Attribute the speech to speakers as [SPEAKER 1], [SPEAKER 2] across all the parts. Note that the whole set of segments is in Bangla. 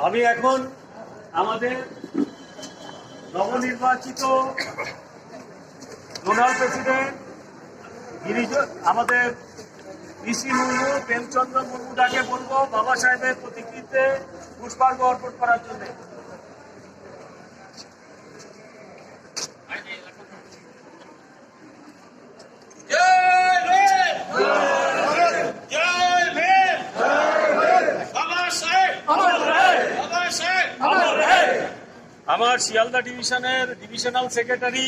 [SPEAKER 1] আমি এখন আমাদের নবনির্বাচিত জোনাল প্রেসিডেন্ট আমাদের ঋষি মুর্মু প্রেমচন্দ্র মুর্মুদাকে বলবো বাবা সাহেবের প্রতিকৃতিতে পুষ্পার্ঘ্য অর্পণ করার জন্য। আমার শিয়ালদা ডিভিশনের ডিভিশনাল সেক্রেটারি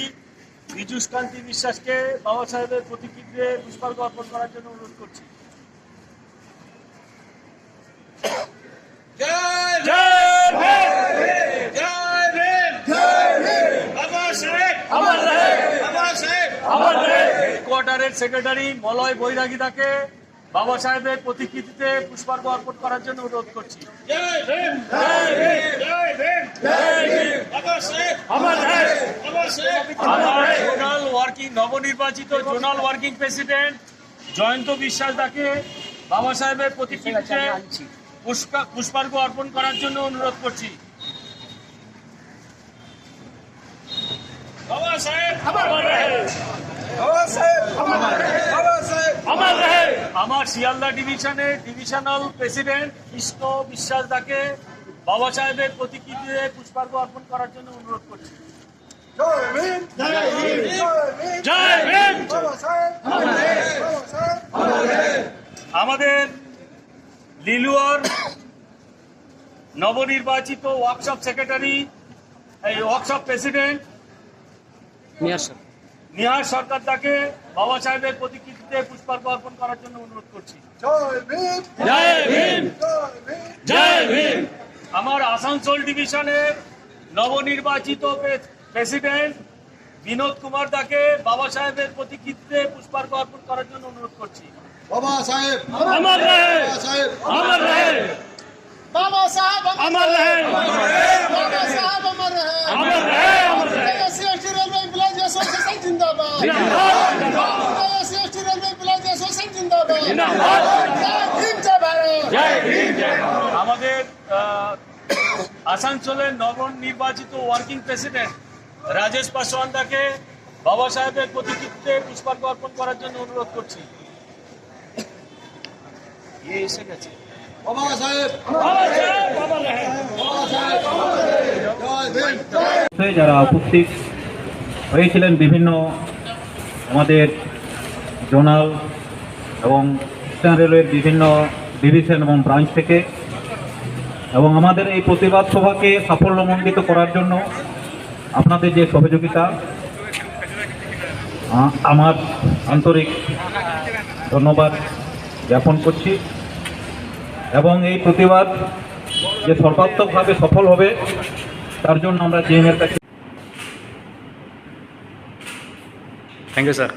[SPEAKER 1] পীযূষ কান্তি বিশ্বাসকে বাবা সাহেবের প্রতিকৃতিতে পুষ্পার্ঘ্য অর্পণ করার জন্য অনুরোধ করছি। হেডকোয়ার্টারের সেক্রেটারি মলয় বৈরাগীদাকে বাবা সাহেবের প্রতিকৃতিতে পুষ্পার্ঘ্য অর্পণ করার জন্য অনুরোধ করছি। নবনির্বাচিত জোনাল ওয়ার্কিং প্রেসিডেন্ট জয়ন্ত বিশ্বাস দাকে বাবা সাহেবের প্রতিকৃতিতে পুষ্পার্ঘ্য অর্পণ করার জন্য অনুরোধ করছি। আমার শিয়ালদা ডিভিশনের ডিভিশনাল প্রেসিডেন্ট কৃষ্ণ বিশ্বাস দাকে বাবা সাহেবের প্রতিকৃতিতে পুষ্পার্ঘ্য অর্পণ করার জন্য অনুরোধ করছি। আমাদের লিলুয়ার নবনির্বাচিত workshop secretary workshop president Nihar Sarkar তাকে বাবা সাহেবের প্রতিকৃতিতে পুষ্পার্ঘ্য অর্পণ করার জন্য অনুরোধ করছি। আমার আসানসোল ডিভিশনের নবনির্বাচিত প্রেসিডেন্ট বিনোদ কুমার দাকে বাবা সাহেবের প্রতিকৃতিতে পুষ্পার্ঘ্য অর্পণ করার জন্য অনুরোধ করছি।
[SPEAKER 2] বাবা সাহেব
[SPEAKER 1] অমর রহে, অমর রহে,
[SPEAKER 3] बाबा साहब
[SPEAKER 1] अमर रहे,
[SPEAKER 3] बाबा साहब अमर रहे,
[SPEAKER 1] अमर रहे, अमर रहे।
[SPEAKER 3] एससी रेलवे एम्प्लॉइज एसोसिएशन जिंदाबाद, एससी रेलवे एम्प्लॉइज एसोसिएशन जिंदाबाद, जय भीम जय भारत,
[SPEAKER 1] जय भीम जय भारत। আমাদের আসানসোলের নবনির্বাচিত ওয়ার্কিং প্রেসিডেন্ট রাজেশ পাসওয়ান দাকে বাবা সাহেবের প্রতিকৃতিতে পুষ্পার্ঘ্য অর্পণ করার জন্য অনুরোধ করছি। এসে গেছে।
[SPEAKER 2] বাবা সাহেব
[SPEAKER 4] যারা উপস্থিত হয়েছিলেন বিভিন্ন আমাদের জোনাল এবং ইস্টার্ন রেলওয়ের বিভিন্ন ডিভিশন এবং ব্রাঞ্চ থেকে, এবং আমাদের এই প্রতিবাদ সভাকে সাফল্যমণ্ডিত করার জন্য আপনাদের যে সহযোগিতা, আমার আন্তরিক ধন্যবাদ জ্ঞাপন করছি। এবং এই প্রতিবাদ যে সর্বাত্মকভাবে সফল হবে তার জন্য আমরা জিএম এর কাছে
[SPEAKER 1] থ্যাংক ইউ স্যার।